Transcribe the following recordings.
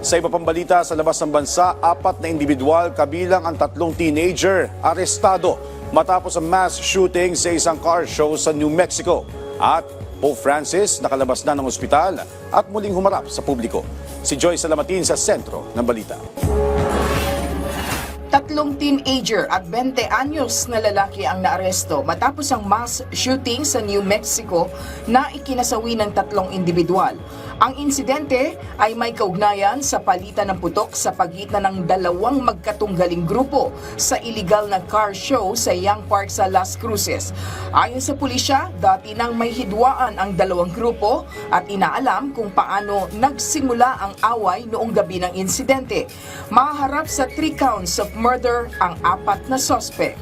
Sa iba pang balita, sa labas ng bansa, 4 na individual kabilang ang 3 teenager arestado matapos ang mass shooting sa isang car show sa New Mexico. At Pope Francis nakalabas na ng ospital at muling humarap sa publiko. Si Joy Salamatin sa sentro ng balita. 3 teenager at 20 anyos na lalaki ang naaresto matapos ang mass shooting sa New Mexico na ikinasawi ng 3 individual. Ang insidente ay may kaugnayan sa palitan ng putok sa pagitan ng 2 magkatunggaling grupo sa iligal na car show sa Young Park sa Las Cruces. Ayon sa pulisya, dati nang may hidwaan ang 2 grupo at inaalam kung paano nagsimula ang away noong gabi ng insidente. Mahaharap sa 3 counts of murder ang 4 na suspect.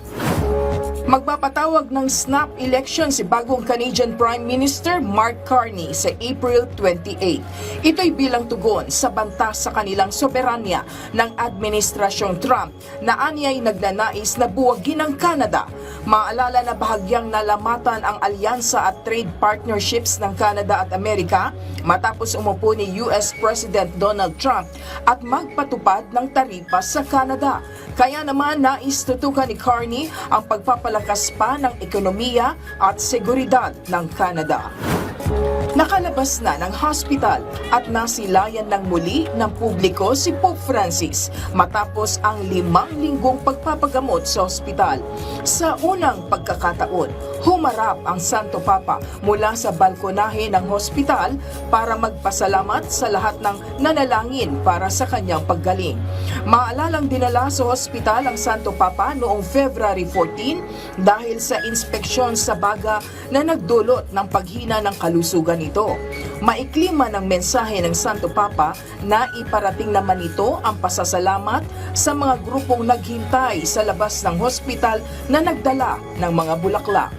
Magpapatawag ng snap election si bagong Canadian Prime Minister Mark Carney sa April 28. Ito'y bilang tugon sa banta sa kanilang soberanya ng Administrasyong Trump na anyay nagnanais na buwagin ang Canada. Maalala na bahagyang nalamatan ang alyansa at trade partnerships ng Canada at Amerika matapos umupo ni US President Donald Trump at magpatupad ng taripa sa Canada. Kaya naman nais tutukan ni Carney ang pagpapalakas pa ng ekonomiya at seguridad ng Canada. Nakalabas na ng hospital at nasilayan ng muli ng publiko si Pope Francis matapos ang 5 linggong pagpapagamot sa ospital. Sa unang pagkakataon, humarap ang Santo Papa mula sa balkonahe ng hospital para magpasalamat sa lahat ng nanalangin para sa kanyang paggaling. Maalalang dinala sa hospital ang Santo Papa noong February 14 dahil sa inspeksyon sa baga na nagdulot ng paghina ng kalusugan nito. Maikli man ang mensahe ng Santo Papa na iparating naman ito ang pasasalamat sa mga grupong naghintay sa labas ng hospital na nagdala ng mga bulaklak.